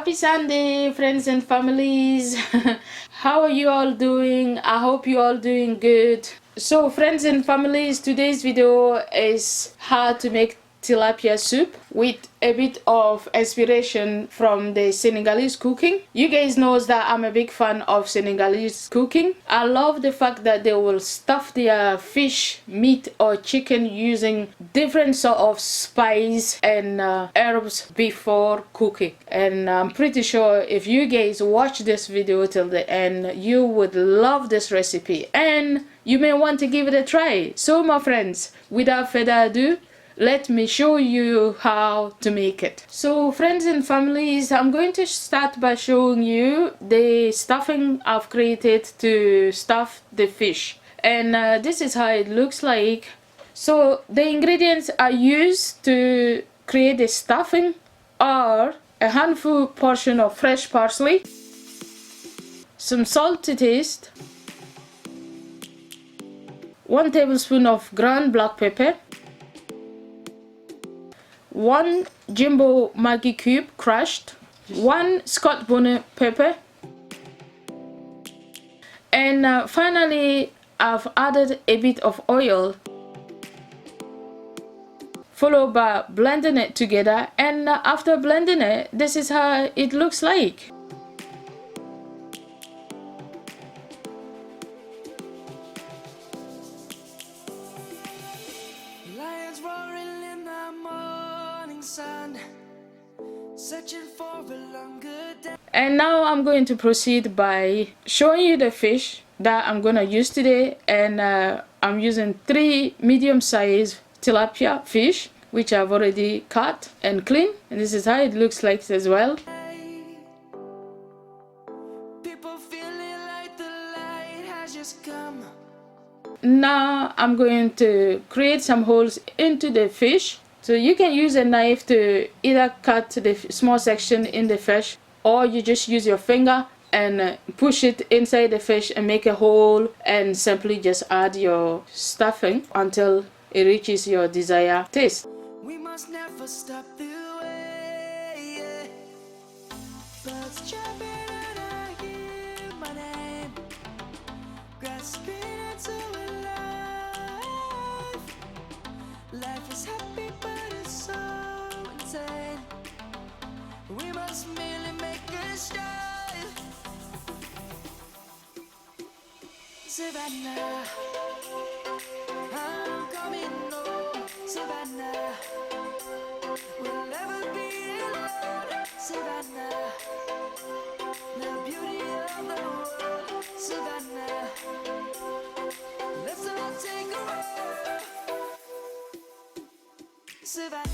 Happy Sunday, friends and families. How are you all doing? I hope you all doing good. So friends and families, today's video is how to make tilapia soup with a bit of inspiration from the Senegalese cooking. You guys knows that I'm a big fan of Senegalese cooking. I love the fact that they will stuff their fish, meat or chicken using different sort of spice and herbs before cooking. And I'm pretty sure if you guys watch this video till the end, you would love this recipe and you may want to give it a try. So my friends, without further ado, let me show you how to make it. So friends and families, I'm going to start by showing you the stuffing I've created to stuff the fish, and this is how it looks like. So the ingredients I used to create the stuffing are a handful portion of fresh parsley, some salt to taste, 1 tablespoon of ground black pepper, 1 jumbo Maggi cube crushed, 1 Scotch bonnet pepper, and finally I've added a bit of oil, followed by blending it together. And after blending it, this is how it looks like. And now I'm going to proceed by showing you the fish that I'm gonna use today, and I'm using 3 medium-sized tilapia fish which I've already cut and cleaned, and this is how it looks like as well. Now I'm going to create some holes into the fish. So you can use a knife to either cut the small section in the fish, or you just use your finger and push it inside the fish and make a hole, and simply just add your stuffing until it reaches your desired taste. We must never stop the way, yeah. Birds jumping and I hear my name, grasping into life. Life is happy but it's so insane. We must merely make a start. Savannah, I'm coming home. Savannah, we'll never be alone. Savannah, the beauty of the world. Savannah, let's all take a ride. Savannah.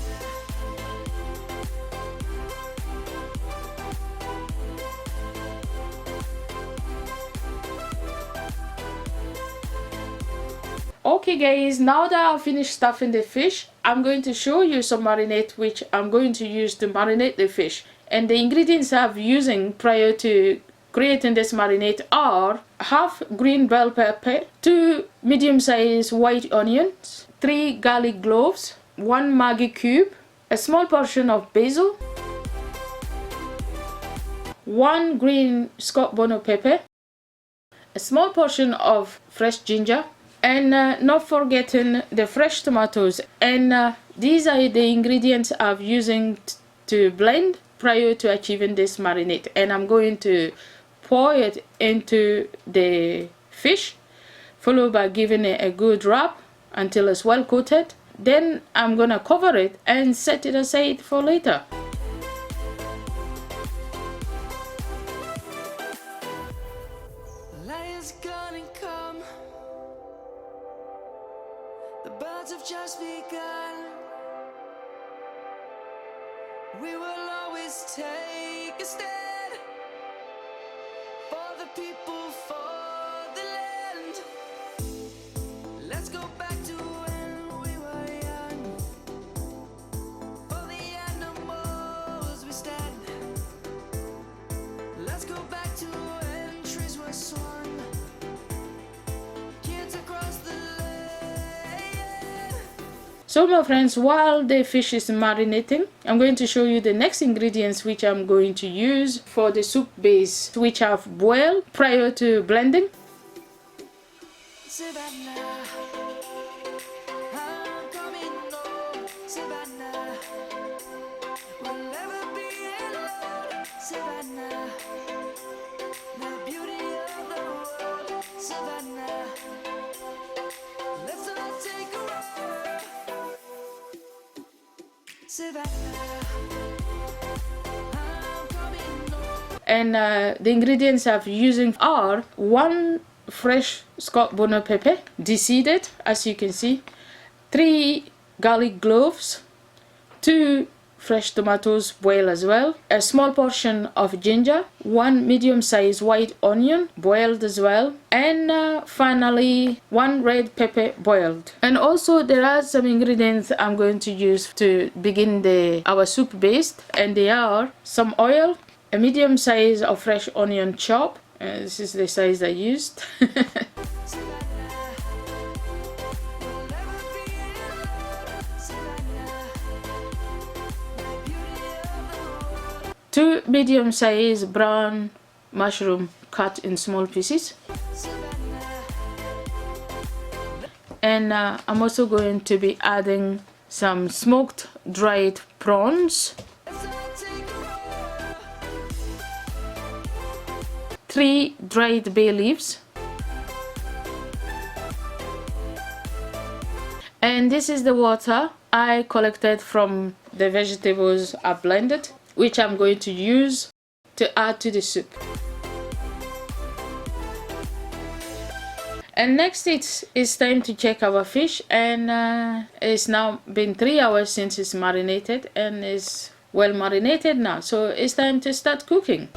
Okay guys, now that I've finished stuffing the fish, I'm going to show you some marinade which I'm going to use to marinate the fish. And the ingredients I've using prior to creating this marinade are half green bell pepper, 2 medium-sized white onions, 3 garlic cloves, 1 Maggi cube, a small portion of basil, 1 green Scotch bonnet pepper, a small portion of fresh ginger, and not forgetting the fresh tomatoes. And these are the ingredients I'm using to blend prior to achieving this marinade. And I'm going to pour it into the fish, followed by giving it a good wrap until it's well coated. Then I'm gonna cover it and set it aside for later. The birds have just begun. We will always take a stand for the people, for the land. Let's go back to when we were young. For the animals we stand. Let's go back to when trees were swung. Kids across the So my friends, while the fish is marinating, I'm going to show you the next ingredients which I'm going to use for the soup base, which I've boiled prior to blending. And the ingredients I'm using are 1 fresh Scott bonnet pepper, deseeded as you can see, 3 garlic cloves, 2 fresh tomatoes boiled as well, a small portion of ginger, 1 medium-sized white onion boiled as well, and finally 1 red pepper boiled. And also there are some ingredients I'm going to use to begin our soup base, and they are some oil, a medium size of fresh onion chop, this is the size I used, 2 medium-sized brown mushroom cut in small pieces, and I'm also going to be adding some smoked dried prawns, 3 dried bay leaves, and this is the water I collected from the vegetables I blended, which I'm going to use to add to the soup. And next it's time to check our fish, and it's now been 3 hours since it's marinated and it's well marinated now, so it's time to start cooking.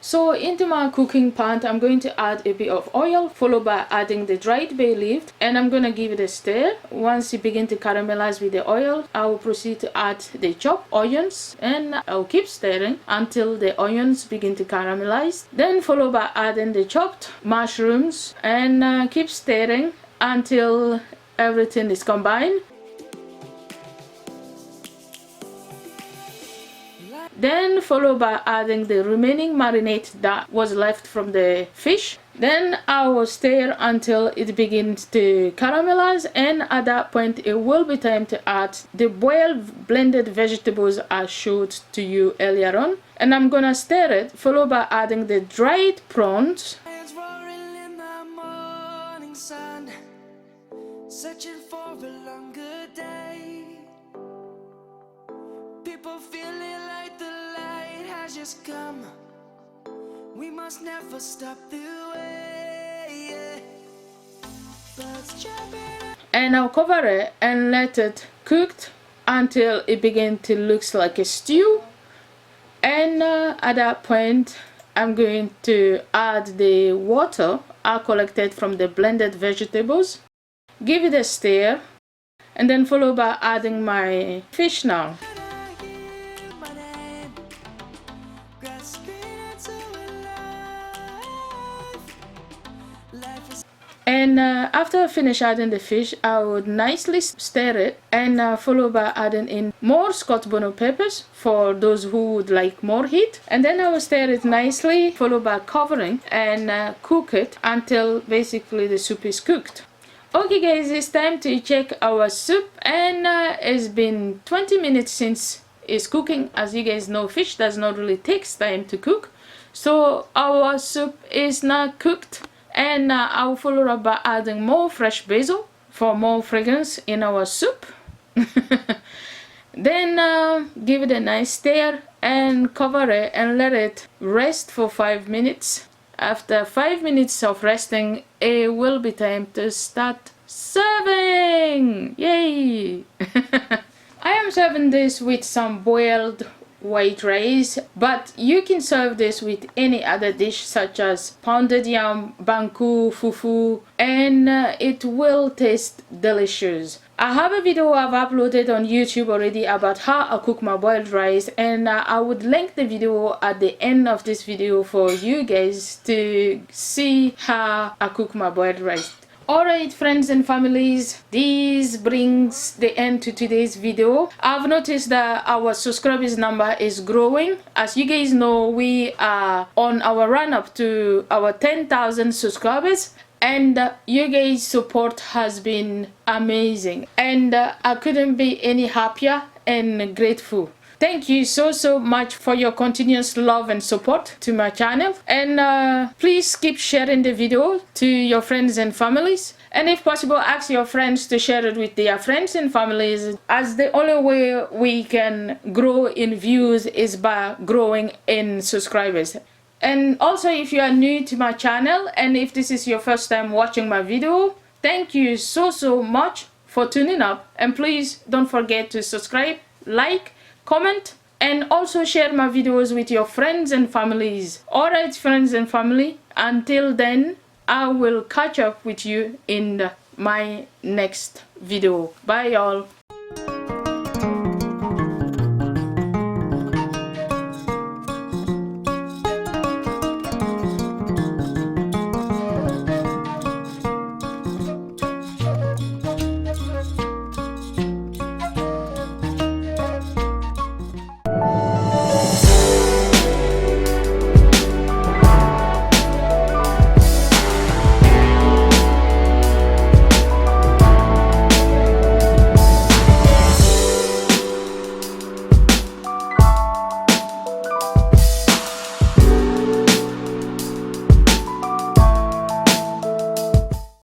So into my cooking pan, I'm going to add a bit of oil, followed by adding the dried bay leaf, and I'm going to give it a stir. Once it begins to caramelize with the oil, I will proceed to add the chopped onions, and I'll keep stirring until the onions begin to caramelize. Then followed by adding the chopped mushrooms, and keep stirring until everything is combined. Then followed by adding the remaining marinade that was left from the fish. Then I will stir until it begins to caramelize, and at that point it will be time to add the boiled blended vegetables I showed to you earlier on. And I'm gonna stir it, followed by adding the dried prawns, searching for a longer day. People feeling like the light has just come. We must never stop the way. And I'll cover it and let it cook until it begins to look like a stew. And at that point I'm going to add the water I collected from the blended vegetables, give it a stir, and then follow by adding my fish now. And after I finish adding the fish, I would nicely stir it, and follow by adding in more Scott bonnet peppers for those who would like more heat. And then I will stir it nicely, followed by covering, and cook it until basically the soup is cooked. Okay guys, it's time to check our soup, and it's been 20 minutes since it's cooking. As you guys know, fish does not really take time to cook, so our soup is now cooked. And I'll follow up by adding more fresh basil for more fragrance in our soup. Then give it a nice stir and cover it and let it rest for 5 minutes. After 5 minutes of resting, it will be time to start serving. Yay! I am serving this with some boiled white rice, but you can serve this with any other dish such as pounded yam, banku, fufu, and it will taste delicious. I have a video I've uploaded on YouTube already about how I cook my boiled rice, and I would link the video at the end of this video for you guys to see how I cook my boiled rice. Alright friends and families, this brings the end to today's video. I've noticed that our subscribers number is growing. As you guys know, we are on our run up to our 10,000 subscribers, and you guys' support has been amazing, and I couldn't be any happier and grateful. Thank you so much for your continuous love and support to my channel, and please keep sharing the video to your friends and families, and if possible ask your friends to share it with their friends and families, as the only way we can grow in views is by growing in subscribers. And also, if you are new to my channel and if this is your first time watching my video, thank you so much for tuning up, and please don't forget to subscribe, like, comment, and also share my videos with your friends and families. Alright friends and family, until then I will catch up with you in my next video. Bye y'all.